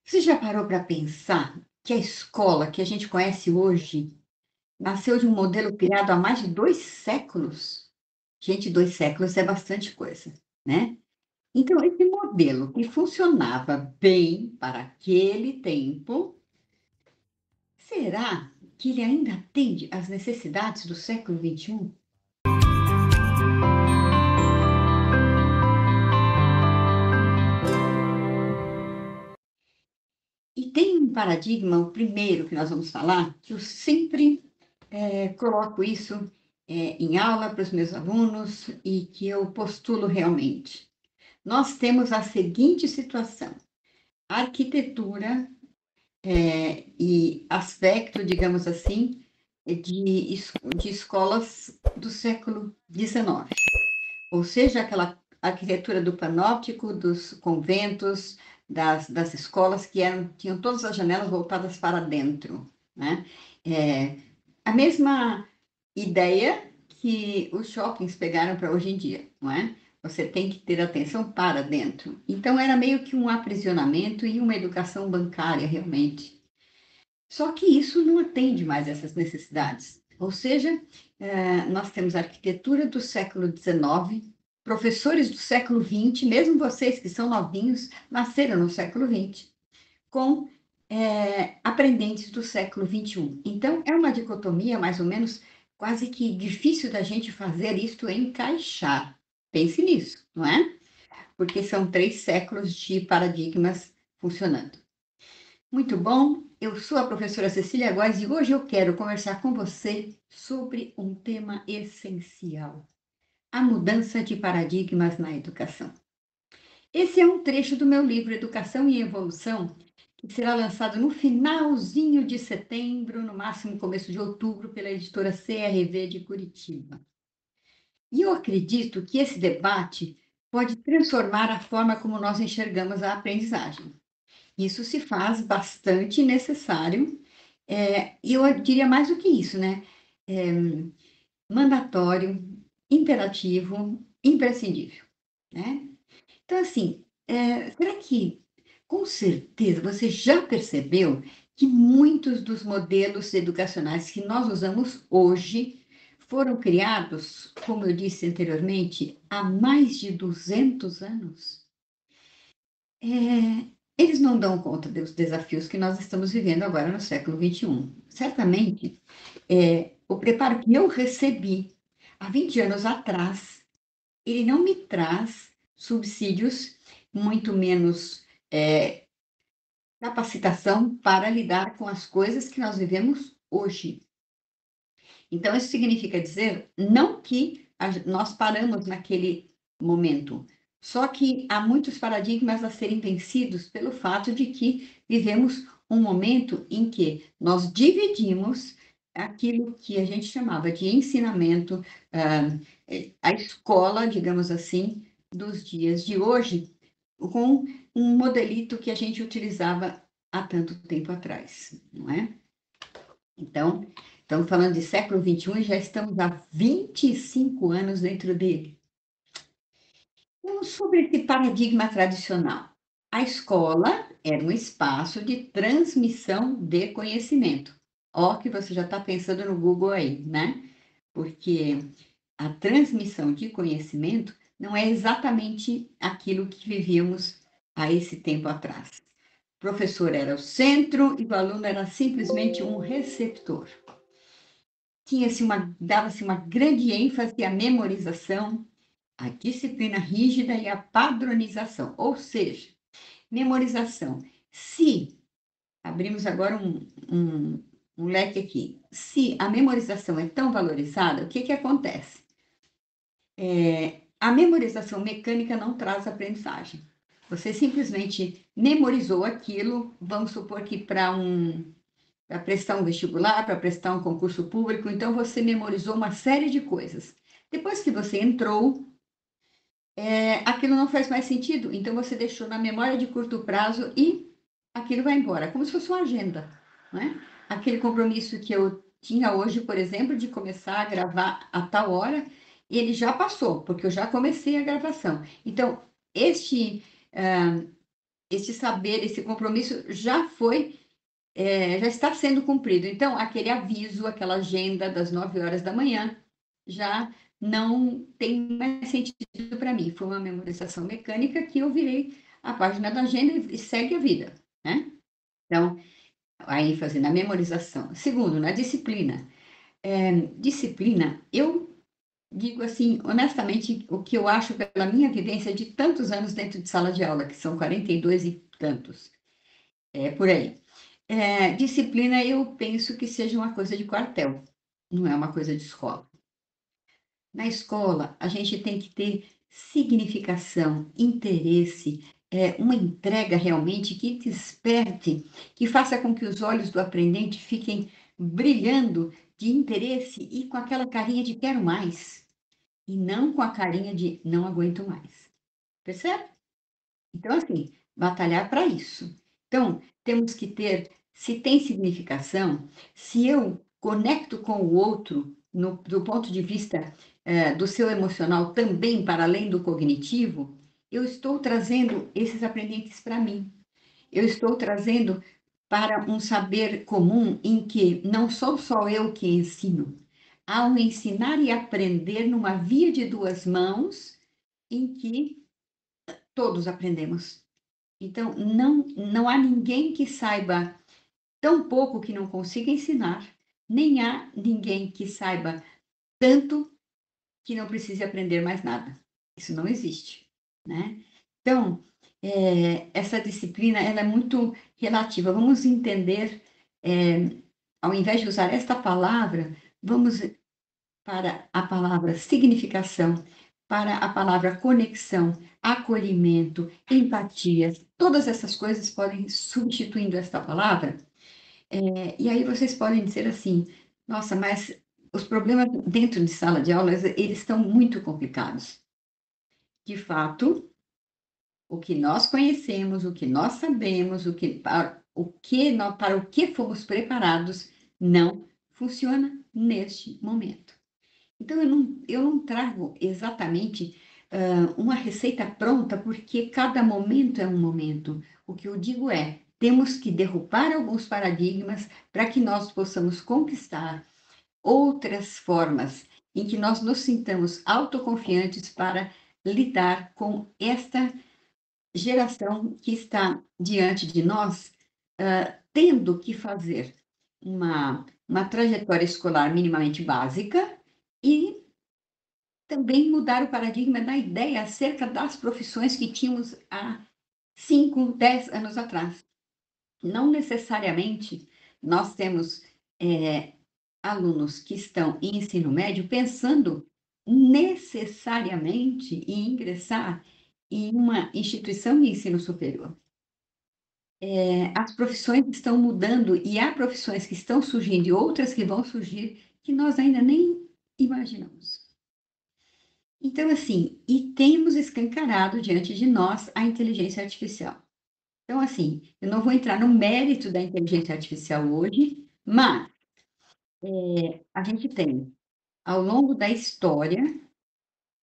Você já parou para pensar que a escola que a gente conhece hoje nasceu de um modelo criado há mais de 2 séculos? Gente, 2 séculos é bastante coisa, né? Então, esse modelo que funcionava bem para aquele tempo, será que ele ainda atende às necessidades do século XXI? E tem um paradigma, o primeiro que nós vamos falar, que eu sempre coloco isso em aula para os meus alunos e que eu postulo realmente. Nós temos a seguinte situação: a arquitetura e aspecto, digamos assim, de escolas do século XIX, ou seja, aquela arquitetura do panóptico, dos conventos, das escolas que tinham todas as janelas voltadas para dentro, né? É, a mesma ideia que os shoppings pegaram para hoje em dia, não é? Você tem que ter atenção para dentro. Então, era meio que um aprisionamento e uma educação bancária, realmente. Só que isso não atende mais essas necessidades. Ou seja, nós temos a arquitetura do século XIX, professores do século XX, mesmo vocês que são novinhos, nasceram no século XX, com aprendentes do século XXI. Então, é uma dicotomia, mais ou menos, quase que difícil da gente fazer isto encaixar. Pense nisso, não é? Porque são 3 séculos de paradigmas funcionando. Muito bom, eu sou a professora Cecília Góes e hoje eu quero conversar com você sobre um tema essencial: a mudança de paradigmas na educação. Esse é um trecho do meu livro Educação e Evolução, que será lançado no finalzinho de setembro, no máximo começo de outubro, pela editora CRV de Curitiba. E eu acredito que esse debate pode transformar a forma como nós enxergamos a aprendizagem. Isso se faz bastante necessário, e eu diria mais do que isso, né? É, mandatório, imperativo, imprescindível, né? Então, assim, será que, com certeza, você já percebeu que muitos dos modelos educacionais que nós usamos hoje foram criados, como eu disse anteriormente, há mais de 200 anos? Eles não dão conta dos desafios que nós estamos vivendo agora no século XXI. Certamente, o preparo que eu recebi há 20 anos atrás, ele não me traz subsídios, muito menos capacitação para lidar com as coisas que nós vivemos hoje. Então, isso significa dizer não que nós paramos naquele momento, só que há muitos paradigmas a serem vencidos pelo fato de que vivemos um momento em que nós dividimos aquilo que a gente chamava de ensinamento, a escola, digamos assim, dos dias de hoje, com um modelito que a gente utilizava há tanto tempo atrás, não é? Então, estamos falando de século XXI e já estamos há 25 anos dentro dele. Então, sobre esse paradigma tradicional, a escola era um espaço de transmissão de conhecimento. Ó, que você já está pensando no Google aí, né? Porque a transmissão de conhecimento não é exatamente aquilo que vivíamos há esse tempo atrás. O professor era o centro e o aluno era simplesmente um receptor. Dava-se uma grande ênfase à memorização, à disciplina rígida e à padronização, ou seja, memorização. Se, abrimos agora um leque aqui, se a memorização é tão valorizada, o que, que acontece? A memorização mecânica não traz aprendizagem. Você simplesmente memorizou aquilo, vamos supor que para prestar um vestibular, para prestar um concurso público, então você memorizou uma série de coisas. Depois que você entrou, aquilo não faz mais sentido, então você deixou na memória de curto prazo e aquilo vai embora, como se fosse uma agenda, não é? Aquele compromisso que eu tinha hoje, por exemplo, de começar a gravar a tal hora, ele já passou, porque eu já comecei a gravação. Então, este esse saber, esse compromisso já foi, já está sendo cumprido. Então, aquele aviso, aquela agenda das 9 horas da manhã, já não tem mais sentido para mim. Foi uma memorização mecânica que eu virei a página da agenda e segue a vida, né? Então, a ênfase na memorização. Segundo, na disciplina. Disciplina, eu digo assim, honestamente, o que eu acho pela minha vivência de tantos anos dentro de sala de aula, que são 42 e tantos, por aí. Disciplina, eu penso que seja uma coisa de quartel, não é uma coisa de escola. Na escola, a gente tem que ter significação, interesse, uma entrega realmente que desperte, que faça com que os olhos do aprendente fiquem brilhando de interesse e com aquela carinha de quero mais, e não com a carinha de não aguento mais. Percebe? Então, assim, batalhar para isso. Então, temos que ter, se tem significação, se eu conecto com o outro do ponto de vista do seu emocional também para além do cognitivo, eu estou trazendo esses aprendentes para mim. Eu estou trazendo para um saber comum em que não sou só eu que ensino. Há um ensinar e aprender numa via de duas mãos em que todos aprendemos. Então, não há ninguém que saiba tão pouco que não consiga ensinar, nem há ninguém que saiba tanto que não precise aprender mais nada. Isso não existe, né? Então, essa disciplina ela é muito relativa. Vamos entender, ao invés de usar esta palavra, vamos para a palavra significação, para a palavra conexão, acolhimento, empatia. Todas essas coisas podem substituindo esta palavra. E aí vocês podem dizer assim: nossa, mas os problemas dentro de sala de aulas, eles estão muito complicados. De fato, o que nós conhecemos, o que nós sabemos, para o que fomos preparados, não funciona neste momento. Então, eu não trago exatamente uma receita pronta, porque cada momento é um momento. O que eu digo é, temos que derrubar alguns paradigmas para que nós possamos conquistar outras formas em que nós nos sintamos autoconfiantes para lidar com esta geração que está diante de nós, tendo que fazer uma trajetória escolar minimamente básica e também mudar o paradigma da ideia acerca das profissões que tínhamos há 5, 10 anos atrás. Não necessariamente nós temos alunos que estão em ensino médio pensando necessariamente em ingressar em uma instituição de ensino superior. As profissões estão mudando e há profissões que estão surgindo e outras que vão surgir que nós ainda nem imaginamos. Então, assim, e temos escancarado diante de nós a inteligência artificial. Então, assim, eu não vou entrar no mérito da inteligência artificial hoje, mas a gente tem, ao longo da história,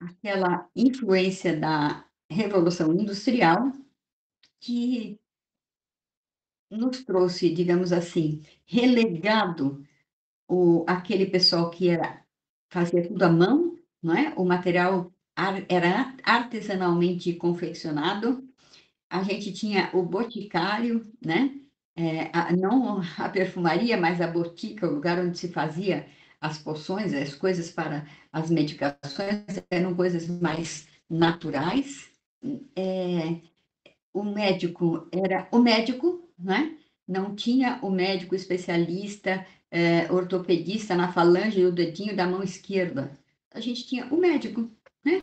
aquela influência da Revolução Industrial que nos trouxe, digamos assim, relegado aquele pessoal que fazia tudo à mão, não é? O material era artesanalmente confeccionado. A gente tinha o boticário, né? Não a perfumaria, mas a botica, o lugar onde se fazia as poções, as coisas para as medicações, eram coisas mais naturais. É, o médico era o médico, né? Não tinha o médico especialista, ortopedista na falange do dedinho da mão esquerda. A gente tinha o médico, né?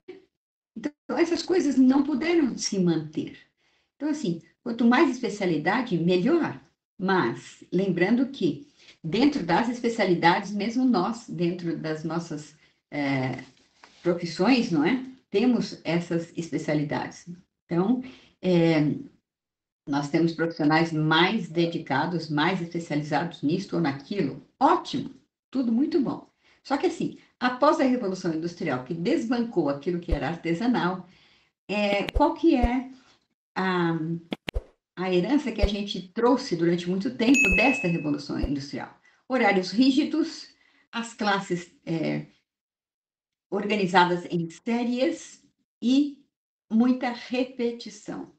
Então, essas coisas não puderam se manter. Então, assim, quanto mais especialidade, melhor. Mas, lembrando que, dentro das especialidades, mesmo nós, dentro das nossas profissões, não é? Temos essas especialidades. Então, nós temos profissionais mais dedicados, mais especializados nisto ou naquilo. Ótimo, tudo muito bom. Só que, assim, após a Revolução Industrial, que desbancou aquilo que era artesanal, qual que é a a herança que a gente trouxe durante muito tempo desta revolução industrial. Horários rígidos, as classes organizadas em séries e muita repetição.